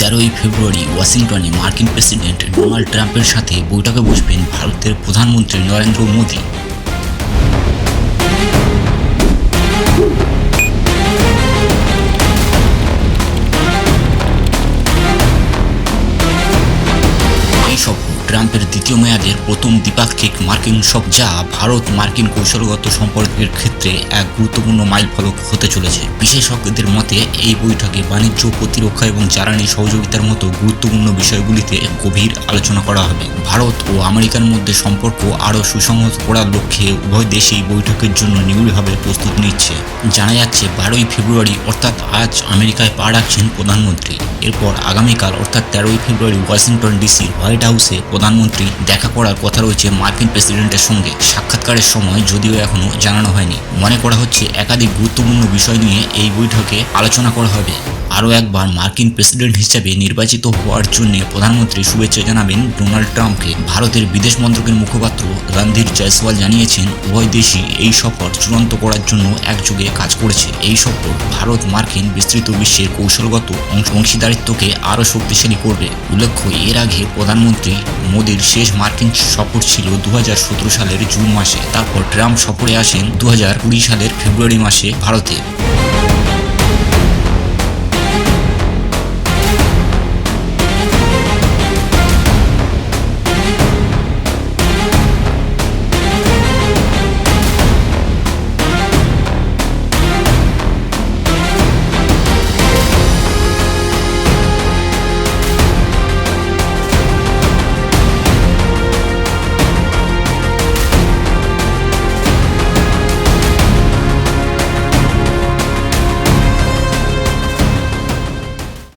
13ই ফেব্রুয়ারি ওয়াশিংটনে মার্কিন president Donald ট্রাম্পের সাথে বৈঠকে বসবেন ভারতের প্রধানমন্ত্রী নরেন্দ্র মোদী। এই সফর ট্রাম্পের দ্বিতীয় মেয়াদের প্রথম দ্বিপাক্ষিক মার্কিন সফর, যা ভারত মার্কিন কৌশলগত সম্পর্কের ক্ষেত্রে এক গুরুত্বপূর্ণ মাইলফলক হতে চলেছে। বিশেষজ্ঞদের মতে এই বৈঠকে বাণিজ্য, প্রতিরক্ষা এবং জ্বালানি সহযোগিতার মতো গুরুত্বপূর্ণ বিষয়গুলিতে গভীর আলোচনা করা হবে। ভারত ও আমেরিকার মধ্যে সম্পর্ক আরও সুসংহত করার লক্ষ্যে উভয় দেশই বৈঠকের জন্য নিবিড়ভাবে প্রস্তুতি নিচ্ছে। জানা যাচ্ছে 12ই ফেব্রুয়ারি অর্থাৎ আজ আমেরিকায় পা রাখছেন প্রধানমন্ত্রী। এরপর আগামীকাল অর্থাৎ 13ই ফেব্রুয়ারি ওয়াশিংটন ডিসির হোয়াইট হাউসে প্রধানমন্ত্রী দেখা করার কথা রয়েছে মার্কিন প্রেসিডেন্টের সঙ্গে। সাক্ষাৎকারের সময় যদিও এখনও জানানো হয়নি। মনে করা হচ্ছে একাধিক গুরুত্বপূর্ণ বিষয় নিয়ে এই বৈঠকে আলোচনা করা হবে। আরও একবার মার্কিন প্রেসিডেন্ট হিসেবে নির্বাচিত হওয়ার জন্য প্রধানমন্ত্রী শুভেচ্ছা জানাবেন ডোনাল্ড ট্রাম্পকে। ভারতের বিদেশ মন্ত্রকের মুখপাত্র রণধীর জয়সওয়াল জানিয়েছেন, উভয় দেশই এই সফর চূড়ান্ত করার জন্য একযোগে কাজ করেছে। এই সফর ভারত মার্কিন বিস্তৃত বিশ্বের কৌশলগত অংশীদারিত্বকে আরও শক্তিশালী করবে। উল্লেখ্য, এর আগে প্রধানমন্ত্রী মোদীর শেষ মার্কিন সফর ছিল 2017 সালের জুন মাসে। তারপর ট্রাম্প সফরে আসেন 2020 সালের ফেব্রুয়ারি মাসে ভারতে।